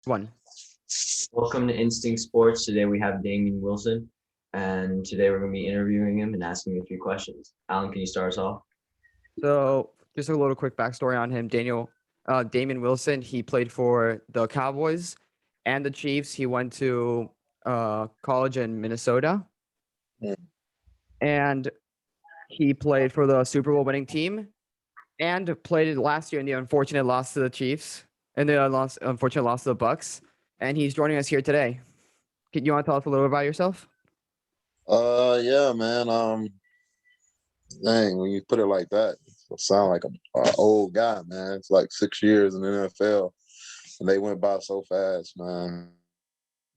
One. Welcome to Instinct Sports. Today we have Damien Wilson, and today we're going to be interviewing him and asking a few questions. Alan, can you start us off? So just a little quick backstory on him. Damon Wilson, he played for the Cowboys and the Chiefs. He went to college in Minnesota, Mm. and he played for the Super Bowl winning team and played last year in the unfortunate loss to the Chiefs and the unfortunate loss to the Bucks. And he's joining us here today. You want to tell us a little bit about yourself? Yeah, man. Dang, when you put it like that, it sound like a old guy, man. It's like 6 years in the NFL, and they went by so fast, man.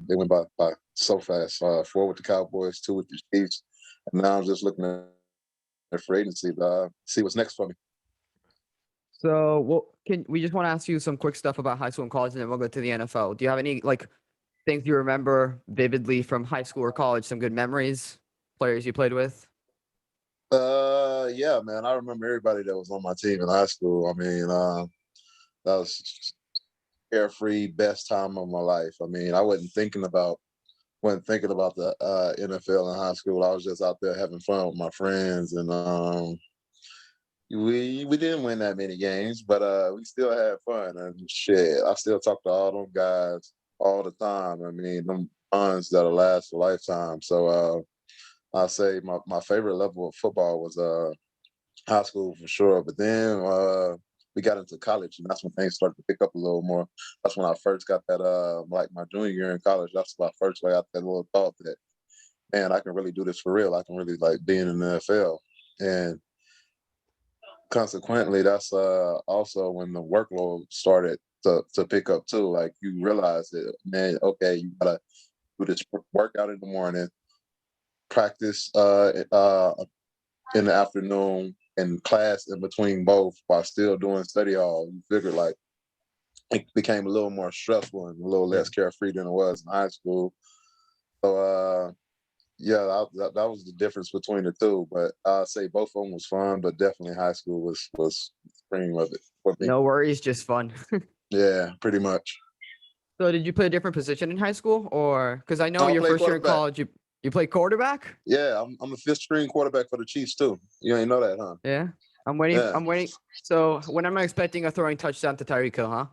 They went by so fast. Four with the Cowboys, two with the Chiefs, and now I'm just looking at free agency to see what's next for me. So, can we just want to ask you some quick stuff about high school and college, and then we'll go to the NFL. Do you have any things you remember vividly from high school or college? Some good memories, players you played with. Yeah, man. I remember everybody that was on my team in high school. I mean, that was carefree, best time of my life. I mean, I wasn't thinking about the NFL in high school. I was just out there having fun with my friends, and we didn't win that many games, but we still had fun. And shit, I still talk to all them guys all the time. I mean, them bonds that'll last a lifetime. So I say my favorite level of football was high school for sure. But then we got into college, and that's when things started to pick up a little more. That's when I first got that like my junior year in college. That's when I first got that little thought that, man, I can really do this for real. I can really like be in the NFL. And consequently, that's also when the workload started to pick up too. Like you realize that, man, okay, you gotta do this workout in the morning, practice in the afternoon, and class in between both while still doing study hall. You figure like it became a little more stressful and a little Yeah. less carefree than it was in high school. So yeah, that was the difference between the two. But I'd say both of them was fun, but definitely high school was the cream of it for me. No worries, just fun. Yeah, pretty much. So, did you play a different position in high school, or because I know I your play first year in quarterback. college, you played quarterback? Yeah, I'm a fifth string quarterback for the Chiefs too. You ain't know that, huh? Yeah, I'm waiting. Yeah. I'm waiting. So, when am I expecting a throwing touchdown to Tyreek Hill? Huh?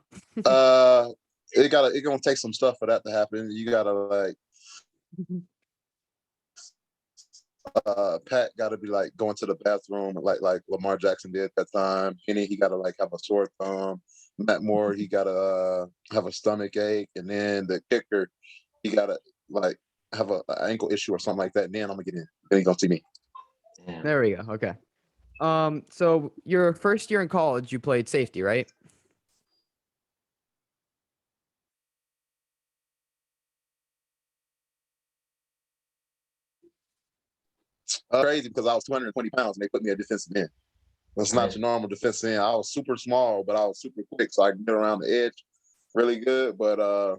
Uh, it gonna take some stuff for that to happen. You gotta like Pat got to be like going to the bathroom like Lamar Jackson did that time. Penny, he got to like have a sore thumb. Matt Moore, he got to have a stomach ache, and then the kicker, he got to like have an ankle issue or something like that. And then I'm gonna get in. Then he gonna see me. Damn. There we go. Okay. So your first year in college, you played safety, right? Crazy because I was 220 pounds and they put me at defensive end. That's not Right. your normal defensive end. I was super small, but I was super quick, so I can get around the edge really good. But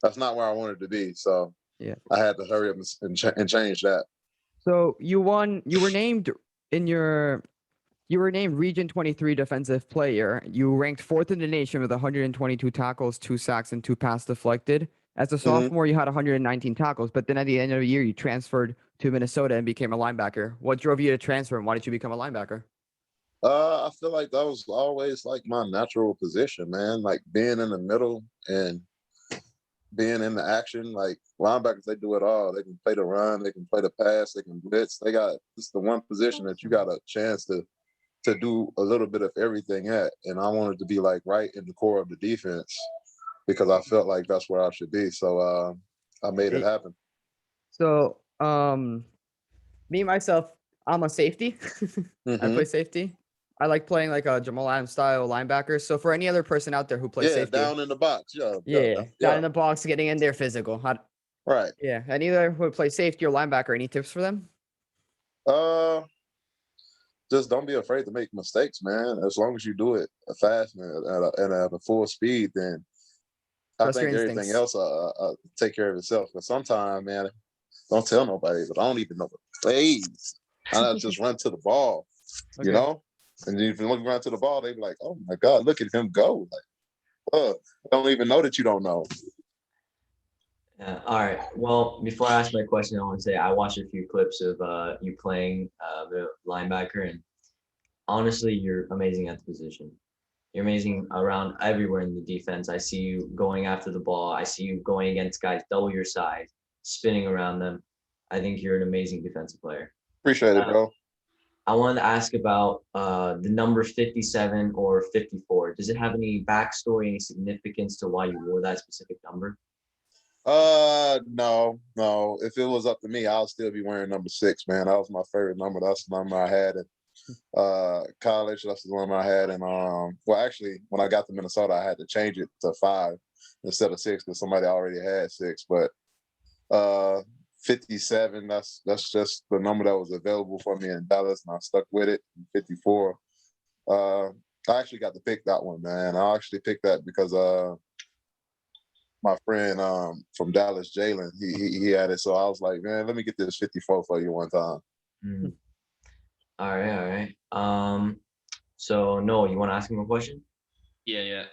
that's not where I wanted to be. So Yeah. I had to hurry up and change that. So you won. You were named in your. You were named Region 23 Defensive Player. You ranked fourth in the nation with 122 tackles, 2 sacks, and 2 pass deflected. As a Mm-hmm. sophomore, you had 119 tackles, but then at the end of the year, you transferred to Minnesota and became a linebacker. What drove you to transfer, and why did you become a linebacker? I feel like that was always like my natural position, man. Like being in the middle and being in the action. Like linebackers, they do it all. They can play the run, they can play the pass, they can blitz. They got it's the one position that you got a chance to do a little bit of everything at. And I wanted to be like right in the core of the defense because I felt like that's where I should be. So I made it It, happen. so, me myself, I'm a safety. I Mm-hmm. play safety. I like playing like a Jamal Adams style linebacker. So for any other person out there who plays Yeah, safety, down in the box. Yeah, yeah, yeah, down yeah. in the box, getting in there physical. Right. Yeah, any other who play safety or linebacker, any tips for them? Uh, just don't be afraid to make mistakes, man. As long as you do it fast and at a full speed, then I Trust your think everything instincts. else take care of itself. But sometimes, man, don't tell nobody. But I don't even know the plays. I just run to the ball, you Okay. know. And if you look around to the ball, they be like, "Oh my God, look at him go!" Like, I don't even know that you don't know. Yeah. All right. Well, before I ask my question, I want to say I watched a few clips of you playing the linebacker, and honestly, you're amazing at the position. You're amazing around everywhere in the defense. I see you going after the ball. I see you going against guys double your size, spinning around them. I think you're an amazing defensive player. Appreciate it, bro. I wanted to ask about the number 57 or 54. Does it have any backstory, any significance to why you wore that specific number? No. If it was up to me, I'll still be wearing number 6, man. That was my favorite number. That's the number I had in college. That's the number I had in well, actually, when I got to Minnesota, I had to change it to 5 instead of 6 because somebody already had 6. But 57, that's just the number that was available for me in Dallas, and I stuck with it. 54. I actually got to pick that one, man. I actually picked that because my friend from Dallas, Jalen, he had it. So I was like, man, let me get this 54 for you one time. Mm. All right. So Noah, you want to ask him a question? Yeah.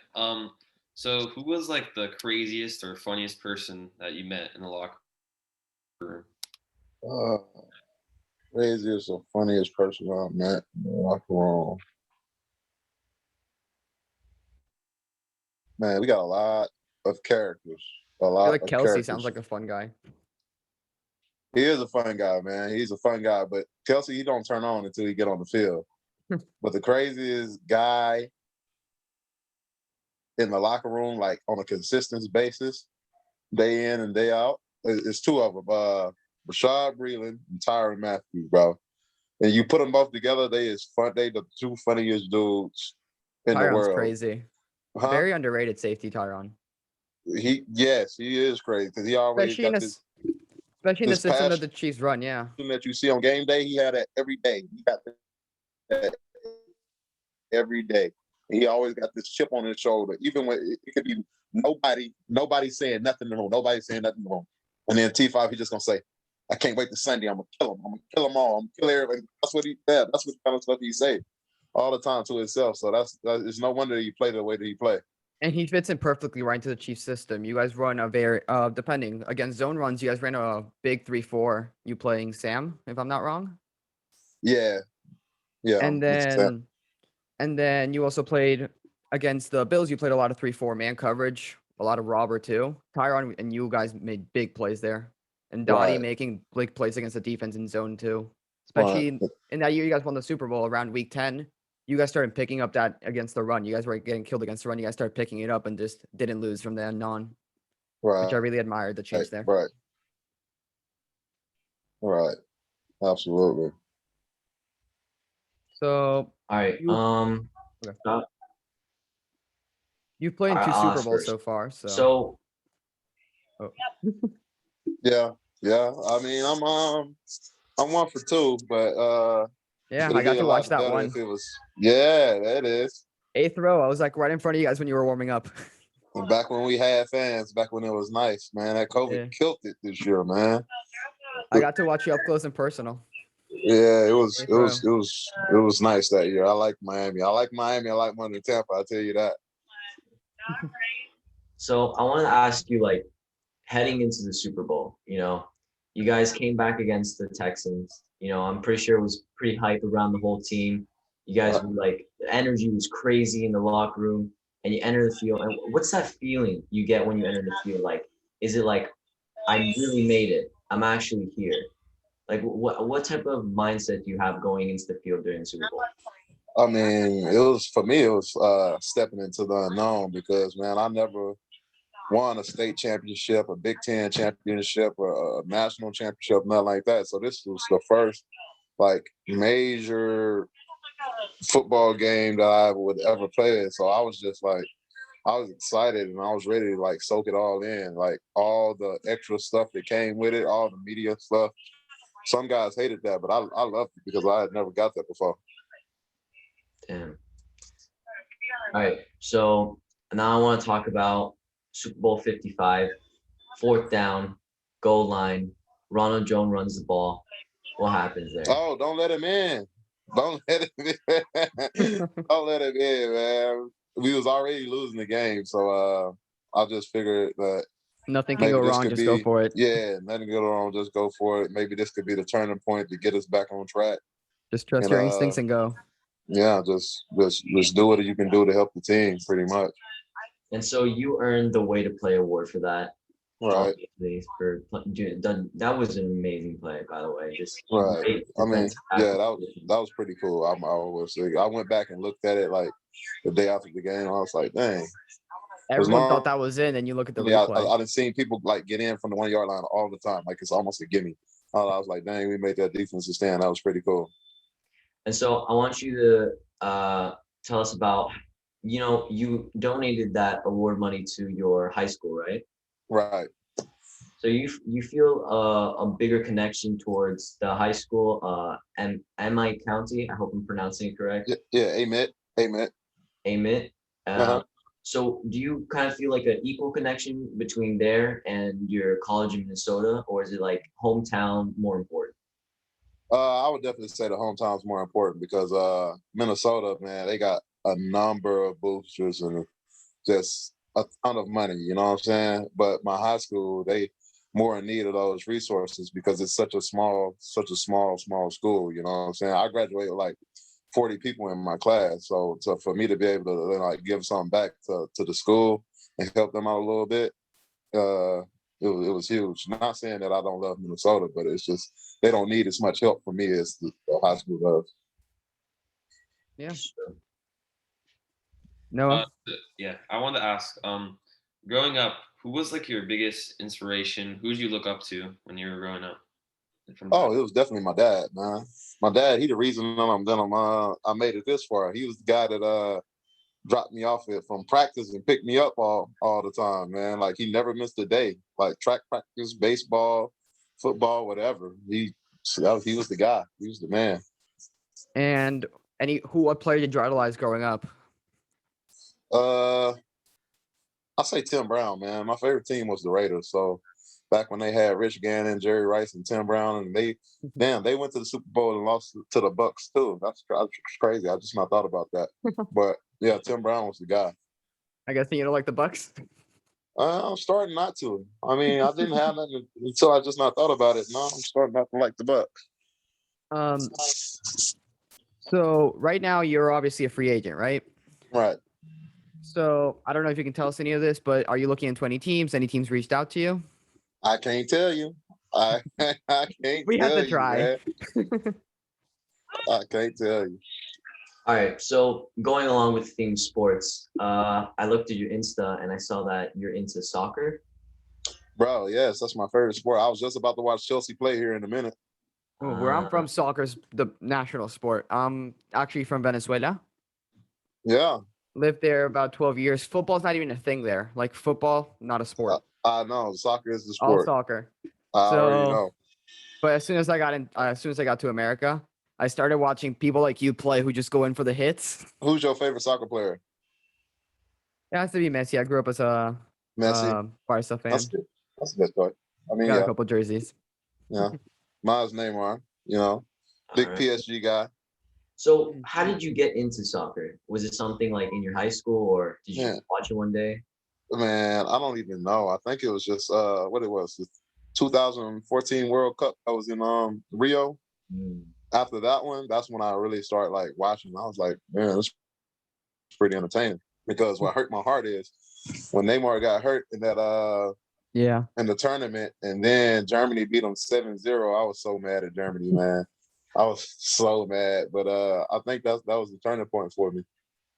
So who was like the craziest or funniest person that you met in the locker room? Craziest or funniest person I met in the locker room. Man, we got a lot of characters. A I lot feel like of Kelsey characters. sounds like a fun guy. He is a fun guy, man. He's a fun guy, but Kelsey, he don't turn on until he get on the field. But the craziest guy in the locker room, like on a consistent basis, day in and day out, is 2 of them. Rashad Breeland and Tyrann Matthew, bro. And you put them both together, they is fun. They the 2 funniest dudes in the Tyrion's world. crazy. Huh? Very underrated safety, Tyron. He is crazy because he always Especially in got this, especially in the this system that passion the Chiefs run. Yeah. that you see on game day. He had that every day. He got that every day. He always got this chip on his shoulder, even when it could be nobody saying nothing wrong. Nobody saying nothing wrong. And then T5, he just gonna say, I can't wait to Sunday. I'm gonna kill him. I'm gonna kill them all. I'm gonna kill everybody. That's what that's what kind of stuff he say all the time to himself. So it's no wonder he play the way that he play. And he fits in perfectly right into the Chiefs system. You guys run a very depending against zone runs, you guys ran a big 3-4. You playing Sam, if I'm not wrong. Yeah. And then you also played against the Bills. You played a lot of 3-4 man coverage, a lot of robber too. Tyron and you guys made big plays there. And Dottie Right. making big plays against the defense in zone too. Especially in that year you guys won the Super Bowl around week 10. You guys started picking up that against the run. You guys were getting killed against the run. You guys started picking it up and just didn't lose from then on. Right. Which I really admired the change there. Right. Absolutely. So All right. okay. You've played in 2 Super Bowls so far. So Yeah. I mean, I'm 1 for 2, but yeah, I got to watch that one. Yeah, that is. 8th row. I was like right in front of you guys when you were warming up. And back when we had fans, back when it was nice, man. That COVID killed it this year, man. I got to watch you up close and personal. Yeah, it was nice that year. I like Miami. I like more than Tampa, I'll tell you that. So I want to ask you, like, heading into the Super Bowl, you guys came back against the Texans. I'm pretty sure it was pretty hype around the whole team. You guys were like, the energy was crazy in the locker room, and you enter the field. And what's that feeling you get when you enter the field? Like, is it like, I really made it? I'm actually here. Like, what type of mindset do you have going into the field during the Super Bowl? I mean, it was stepping into the unknown because, man, I never won a state championship, a Big Ten championship, or a national championship, nothing like that. So this was the first, like, major football game that I would ever play. So I was just like, I was excited and I was ready to like soak it all in, like all the extra stuff that came with it, all the media stuff. Some guys hated that, but I loved it because I had never got that before. Damn. All right. So now I want to talk about Super Bowl 55, 4th down, goal line. Ronald Jones runs the ball. What happens there? Oh, don't let him in. Don't let him in. Don't let him in, man. we was already losing the game, so I just figured that Nothing can maybe go this wrong. could Just go be, for it. yeah, nothing go wrong. Just go for it. Maybe this could be the turning point to get us back on track. Just trust And your instincts and go. yeah, just do what you can do to help the team, pretty much. And so you earned the Way to Play award for that. Right, Obviously, that was an amazing play, by the way. Just right. great I mean, defensive yeah, acquisition. that was pretty cool. I went back and looked at it like the day after the game. I was like, dang. Everyone thought that was in, and you look at the Yeah, replay. I done seen people like get in from the 1 yard line all the time. Like it's almost a gimme. I was like, dang, we made that defensive stand. That was pretty cool. And so I want you to tell us about, you donated that award money to your high school, right? Right. So you feel a bigger connection towards the high school, and MI County. I hope I'm pronouncing it correct. Yeah. Amen. Amit. Uh-huh. So do you kind of feel like an equal connection between there and your college in Minnesota, or is it like hometown more important? I would definitely say the hometown's more important because Minnesota, man, they got a number of boosters and just a ton of money, you know what I'm saying? But my high school, they more in need of those resources because it's such a small school, you know what I'm saying? I graduated with like 40 people in my class. So for me to be able to like give something back to the school and help them out a little bit, it was huge. Not saying that I don't love Minnesota, but it's just they don't need as much help from me as the high school does. Yeah. Sure. Noah? Yeah, I wanted to ask, growing up, who was like your biggest inspiration? Who did you look up to when you were growing up? Oh, it was definitely my dad, man. My dad, he the reason I made it this far. He was the guy that dropped me off it from practice and picked me up all the time, man. Like he never missed a day. Like track practice, baseball, football, whatever. He was the guy. He was the man. And what player did you idolize growing up? I say Tim Brown, man. My favorite team was the Raiders. So back when they had Rich Gannon, Jerry Rice, and Tim Brown, and they went to the Super Bowl and lost to the Bucks too. That's crazy. I just not thought about that. But yeah, Tim Brown was the guy. I guess you don't like the Bucks. I'm starting not to. I mean, I didn't have nothing until I just not thought about it. Now I'm starting not to like the Bucks. So right now you're obviously a free agent, right? Right. So I don't know if you can tell us any of this, but are you looking into any teams? Any teams reached out to you? I can't tell you. I can't We have tell to you, try. man. I can't tell you. All right. So going along with theme sports, I looked at your Insta and I saw that you're into soccer. Bro, yes, that's my favorite sport. I was just about to watch Chelsea play here in a minute. Where I'm from, soccer's the national sport. I'm actually from Venezuela. Yeah. Lived there about 12 years. Football's not even a thing there. Like football, not a sport. I know. Soccer is the All sport. soccer. I already know. But as soon as I got to America, I started watching people like you play who just go in for the hits. Who's your favorite soccer player? It has to be Messi. I grew up as a Messi. Barca fan. That's good. That's a good start. I mean, Got yeah. a couple jerseys. Yeah. Mine's Neymar, you know. Big All right. PSG guy. So how did you get into soccer? Was it something like in your high school, or did you just watch it one day? Man, I don't even know. I think it was just what it was, the 2014 World Cup. I was in Rio. After that one, that's when I really started like watching. I was like, man, this is pretty entertaining. Because what hurt my heart is when Neymar got hurt in that in the tournament, and then Germany beat them 7-0. I was so mad at Germany, man. I was so mad. But I think that was the turning point for me.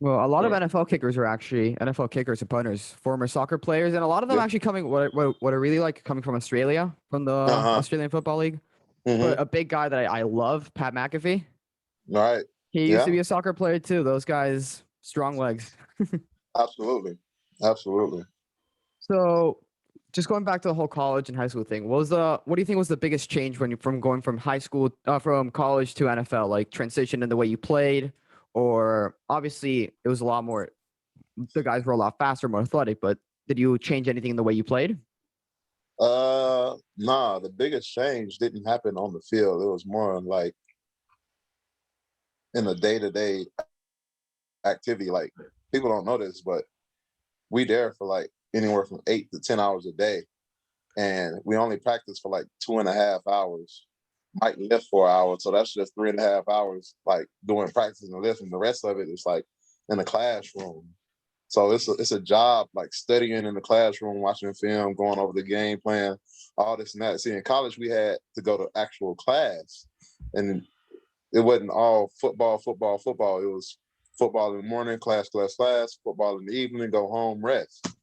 Well, a lot of NFL kickers are actually NFL kickers and punters, former soccer players, and a lot of them actually coming. What I really like coming from Australia, from the Australian Football League. But a big guy that I love, Pat McAfee. Right. He used to be a soccer player too. Those guys, strong legs. Absolutely. So, just going back to the whole college and high school thing, what do you think was the biggest change when you from going from high school, from college to NFL, like transition in the way you played, or obviously it was a lot more, the guys were a lot faster, more athletic, but did you change anything in the way you played? Nah, the biggest change didn't happen on the field. It was more like in the day-to-day activity. Like people don't know this, but we there for like anywhere from 8 to 10 hours a day, and we only practice for like 2.5 hours. Might lift for an hour, so that's just 3.5 hours, like doing practice and lifting. The rest of it is like in the classroom. So it's a job, like studying in the classroom, watching film, going over the game plan, all this and that. See, in college we had to go to actual class, and it wasn't all football, football, football. It was football in the morning, class, class, class, football in the evening, go home, rest.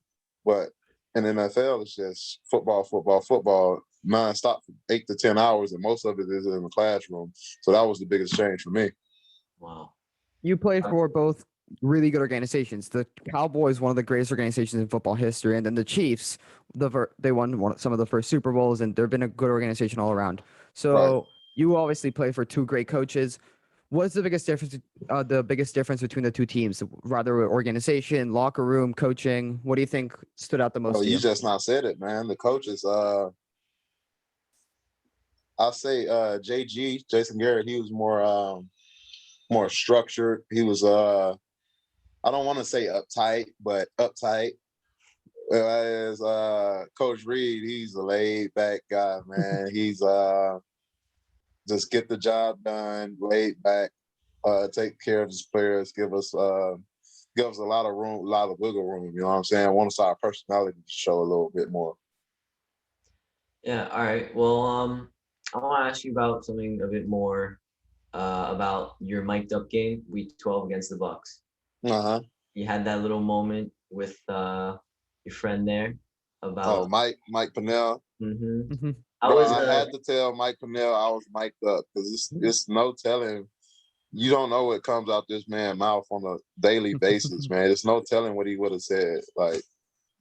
But in the NFL, it's just football, football, football, nonstop for 8 to 10 hours, and most of it is in the classroom. So that was the biggest change for me. Wow. You played for both really good organizations. The Cowboys, one of the greatest organizations in football history, and then the Chiefs, they won some of the first Super Bowls, and they've been a good organization all around. So Right. you obviously play for two great coaches. What's the biggest difference? The biggest difference between the two teams, rather organization, locker room, coaching. What do you think stood out the most Oh, to you you? just not said it, man. The coaches, I'll say JG, Jason Garrett, he was more structured. He was I don't want to say uptight, but uptight. Whereas Coach Reed, he's a laid back guy, man. He's just get the job done, laid back, take care of his players, give us a lot of room, a lot of wiggle room. You know what I'm saying? Want to our personality to show a little bit more. Yeah. All right. Well, I want to ask you about something a bit more about your mic'd up game, week 12 against the Bucks. Uh-huh. You had that little moment with your friend there about. Oh, Mike Pennell. Mm-hmm. Bro, I had to tell Mike Pennell I was mic'd up because it's no telling. You don't know what comes out this man's mouth on a daily basis, man. It's no telling what he would have said. Like,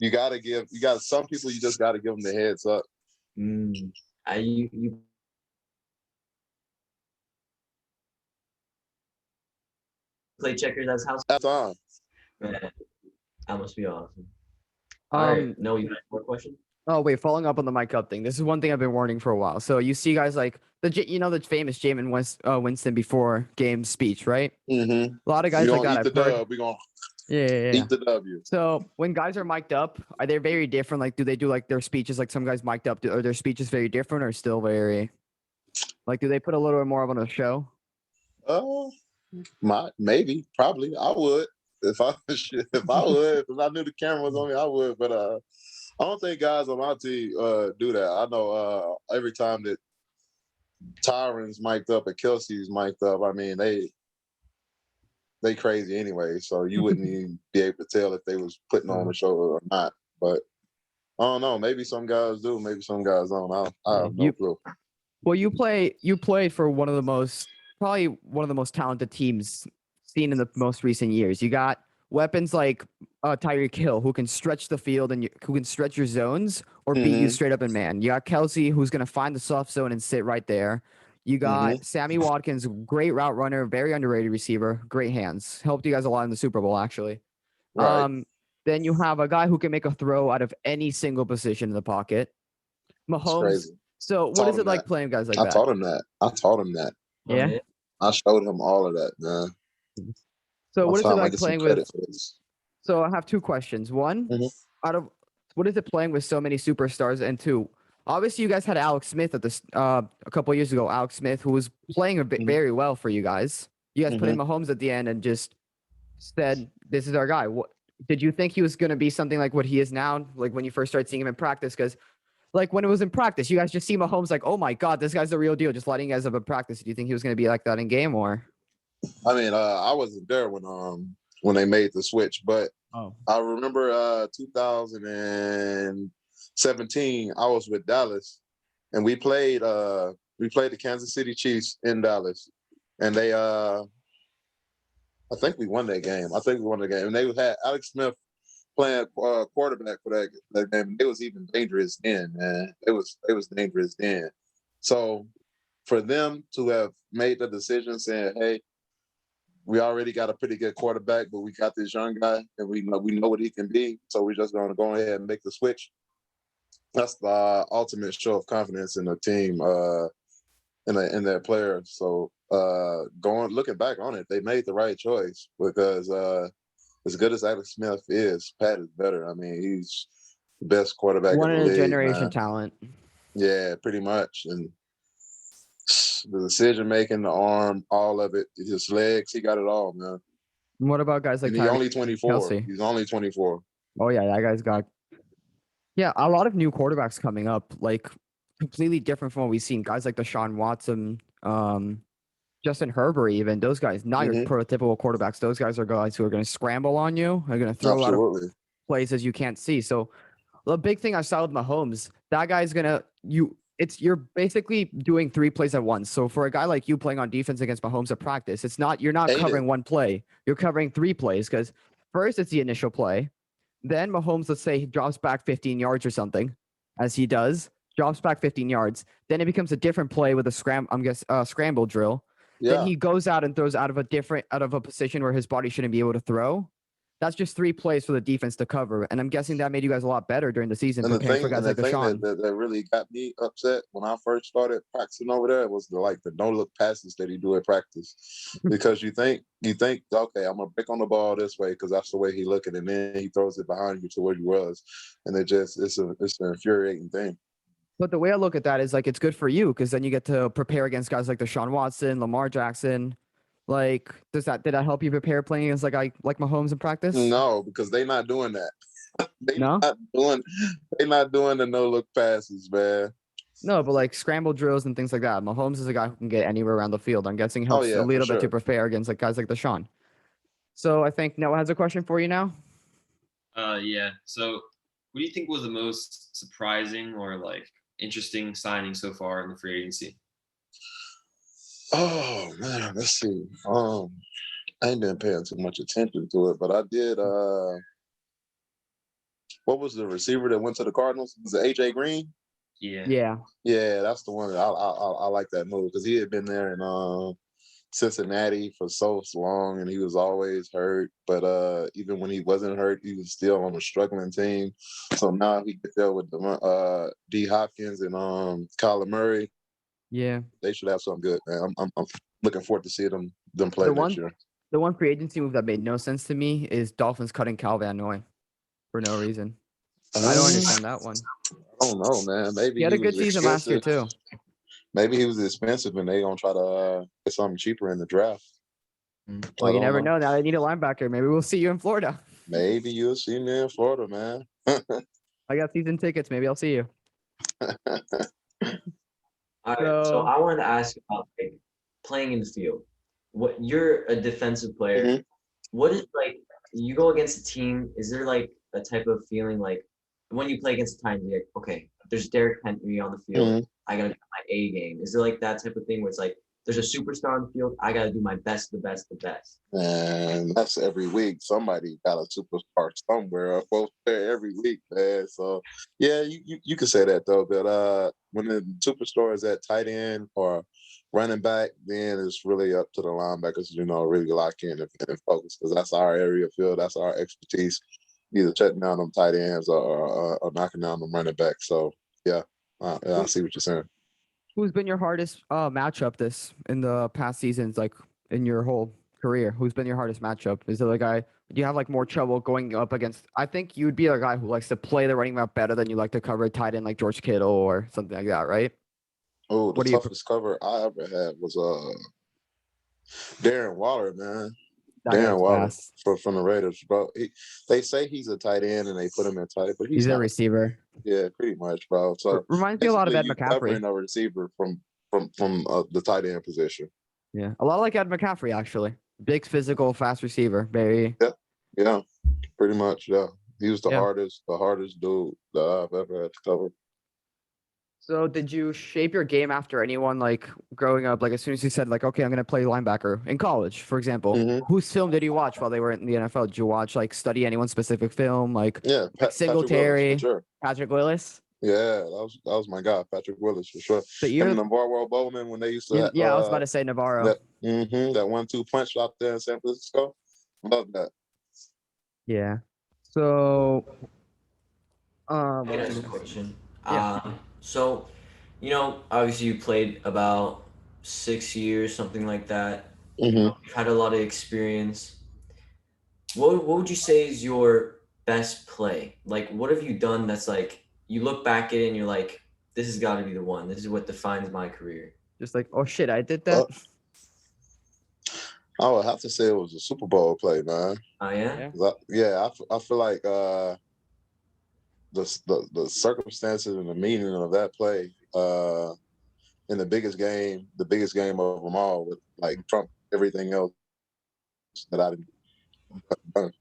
some people you just got to give them the heads up. You play checkers as house? That's on. Man, that must be awesome. All right. No, you got more questions? Oh wait, following up on the mic up thing. This is one thing I've been warning for a while. So you see guys like the famous Jameis Winston before game speech, right? Mm-hmm. A lot of guys like that. Eat the dub. We're gonna eat the W. So when guys are mic'd up, are they very different? Like, do they do like their speeches like some guys mic'd up? Are their speeches very different or still very like? Do they put a little bit more of on a show? Maybe, probably. I would if I if I knew the camera was on me, I would. But I don't think guys on my team do that. I know every time that Tyron's mic'd up and Kelsey's mic'd up, I mean they crazy anyway, so you wouldn't even be able to tell if they was putting on a show or not. But I don't know. Maybe some guys do. Maybe some guys don't. I have no clue. Well, you played for probably one of the most talented teams seen in the most recent years. You got weapons like Tyreek Hill, who can stretch the field and who can stretch your zones or beat you straight up in man. You got Kelsey, who's going to find the soft zone and sit right there. You got Sammy Watkins, great route runner, very underrated receiver, great hands. Helped you guys a lot in the Super Bowl, actually. Right. Then you have a guy who can make a throw out of any single position in the pocket. Mahomes. Crazy. So what is it like playing guys like that? I taught him that. Yeah. I showed him all of that, man. So what is it like playing with? So I have two questions. One, what is it playing with so many superstars? And two, obviously you guys had Alex Smith at this a couple of years ago. Alex Smith, who was playing very well for you guys. You guys put in Mahomes at the end and just said, "This is our guy." What did you think he was going to be? Something like what he is now? Like when you first started seeing him in practice, because like when it was in practice, you guys just see Mahomes like, "Oh my God, this guy's the real deal." Just lighting you guys up in practice. Do you think he was going to be like that in game or? I mean, I wasn't there when they made the switch, but I remember 2017. I was with Dallas, and we played the Kansas City Chiefs in Dallas, and they I think we won that game. And they had Alex Smith playing quarterback for that game. It was even dangerous then, man. It was dangerous then. So for them to have made the decision saying, "Hey, we already got a pretty good quarterback, but we got this young guy, and we know what he can be. So we're just going to go ahead and make the switch." That's the ultimate show of confidence in the team, in their players. So looking back on it, they made the right choice because as good as Alex Smith is, Pat is better. I mean, he's the best quarterback One in in the a league, generation man. talent. Yeah, pretty much. And the decision making, the arm, all of it, his legs, he got it all, man. What about guys like And he's Tyreek only 24. Kelsey? He's only 24. Oh yeah, that guy's got. Yeah, a lot of new quarterbacks coming up, like completely different from what we've seen. Guys like Deshaun Watson, Justin Herbert, even those guys, not your Mhm. prototypical quarterbacks. Those guys are guys who are going to scramble on you, are going to throw out of Absolutely. places you can't see. So the big thing I saw with Mahomes, that guy's gonna you're basically doing 3 plays at once. So for a guy like you playing on defense against Mahomes at practice, you're not Hate covering it. one play. You're covering 3 plays because first it's the initial play. Then Mahomes, let's say he drops back 15 yards or something, as he does, drops back 15 yards. Then it becomes a different play with a scramble drill. Then Yeah. he goes out and throws out of a position where his body shouldn't be able to throw. That's just 3 plays for the defense to cover. And I'm guessing that made you guys a lot better during the season, And the preparing for thing, guys and the like thing Deshaun. that really got me upset when I first started practicing over there was the no look passes that he do at practice. Because you think, okay, I'm gonna break on the ball this way because that's the way he looking, and then he throws it behind you to where you was, and it's an infuriating thing. But the way I look at that is like it's good for you because then you get to prepare against guys like Deshaun Watson, Lamar Jackson. Like, did that help you prepare playing against like Mahomes in practice? No, because they not doing that. No? They not doing the no look passes, man. No, but like scramble drills and things like that. Mahomes is a guy who can get anywhere around the field. I'm guessing Oh helps yeah, a for little bit to sure. prepare against like guys like Deshaun. So I think Noah has a question for you now. Yeah. So, who do you think was the most surprising or like interesting signing so far in the free agency? Oh man, let's see. I ain't been paying too much attention to it, but I did. What was the receiver that went to the Cardinals? Was it AJ Green? Yeah. Yeah. Yeah, that's the one. I like that move because he had been there in Cincinnati for so long, and he was always hurt. But even when he wasn't hurt, he was still on a struggling team. So now he gets there with D Hopkins and Kyler Murray. Yeah. They should have something good, man. I'm looking forward to see them play next year. The one free agency move that made no sense to me is Dolphins cutting Cal Van Noy for no reason. I don't understand that one. I don't know, man. Maybe He had a was good season last year expensive. too. Maybe he was expensive, and they gonna try to get something cheaper in the draft. Well, you never know. Now they need a linebacker. Maybe we'll see you in Florida. Maybe you'll see me in Florida, man. I got season tickets. Maybe I'll see you. All right, so I wanted to ask about like playing in the field. What you're a defensive player. Mhm. What is like you go against a team? Is there like a type of feeling like when you play against a Titans, you're like, okay, there's Derrick Henry on the field. Mhm. I gotta do my A game. Is there like that type of thing where it's like there's a superstar on the field? I gotta do my best, the best, the best. And that's every week. Somebody got a superstar somewhere, both there every week, man. So yeah, you can say that though. But when the superstar is at tight end or running back, then it's really up to the linebackers, really lock in and focus because that's our area of field, that's our expertise. Either shutting down them tight ends or knocking down them running back. So yeah, I see what you're saying. Who's been your hardest matchup in the past seasons, like in your whole career? Who's been your hardest matchup? Is it a guy? Do you have like more trouble going up against? I think you'd be a guy who likes to play the running back better than you like to cover a tight end like George Kittle or something like that, right? Oh, the toughest cover I ever had was Darren Waller, man. That Darren guy's Waller fast. from the Raiders, bro. They say he's a tight end and they put him in tight, but He's a not. receiver. Yeah, pretty much, bro. So Reminds me a lot of Ed you McCaffrey. covering a receiver from the tight end position. Yeah, a lot like Ed McCaffrey actually. Big, physical, fast receiver. Very. Yeah, pretty much. Yeah, he was the Yeah. hardest dude that I've ever had to cover. So did you shape your game after anyone like growing up? Like as soon as you said like, okay, I'm gonna play linebacker in college, for example, Mhm. whose film did you watch while they were in the NFL? Did you watch like study anyone's specific film, like Yeah, Singletary, Patrick Willis, for sure. Patrick Willis? Yeah, that was my guy, Patrick Willis, for sure. So Him and Navarro Bowman when they used to yeah, I was about to say Navarro. that 1-2 punch out there in San Francisco. Love that. Yeah. So I can ask a question. So, obviously you played about 6 years, something like that. Mhm. You've had a lot of experience. what would you say is your best play? Like, what have you done that's like you look back at it and you're like, this has got to be the one. This is what defines my career. Just like, oh shit, I did Uh, that. I would have to say it was a Super Bowl play, man. Oh yeah. Yeah. 'Cause I feel like the circumstances and the meaning of that play in the biggest game of them all, with like trump everything else that I done.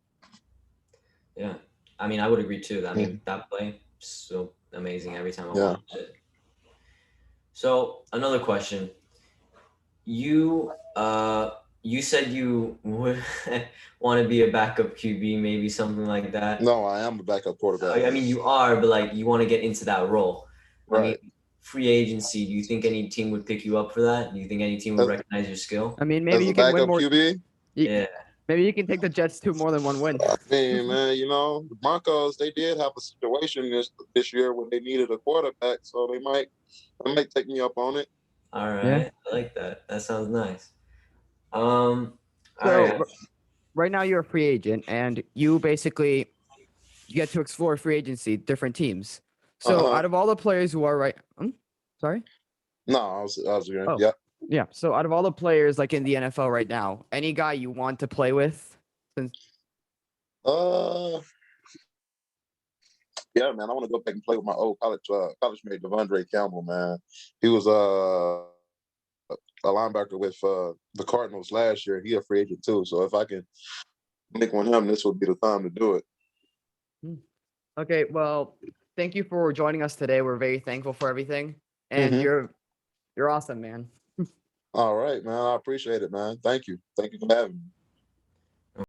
Yeah. I mean, I would agree too. I Mhm. mean, that play so amazing every time I Yeah. watch it. So another question. You said you would want to be a backup QB, maybe something like that. No, I am the backup quarterback. I mean, you are, but like you want to get into that role. I mean, Right. free agency. Do you think any team would pick you up for that? Do you think any team would As, recognize your skill? I mean, maybe as you a can win backup more. QB, Yeah. Maybe you can take the Jets to more than one win. I mean, man, the Broncos, they did have a situation this year when they needed a quarterback, so they might take me up on it. All right. Yeah. I like that. That sounds nice. All So right. right now you're a free agent, and you basically you get to explore free agency, different teams. So Uh-huh. out of all the players who are sorry. No, I was agreeing. Oh. Yeah. Yeah. So out of all the players like in the NFL right now, any guy you want to play with? Since Uh, yeah, man. I want to go back and play with my old college mate, Devondre Campbell, man. He was a linebacker with the Cardinals last year. He a free agent too. So if I can make one him, this would be the time to do it. okay, well, thank you for joining us today. We're very thankful for everything, and Mhm. you're awesome, man. All right, man. I appreciate it, man. Thank you. Thank you for having me.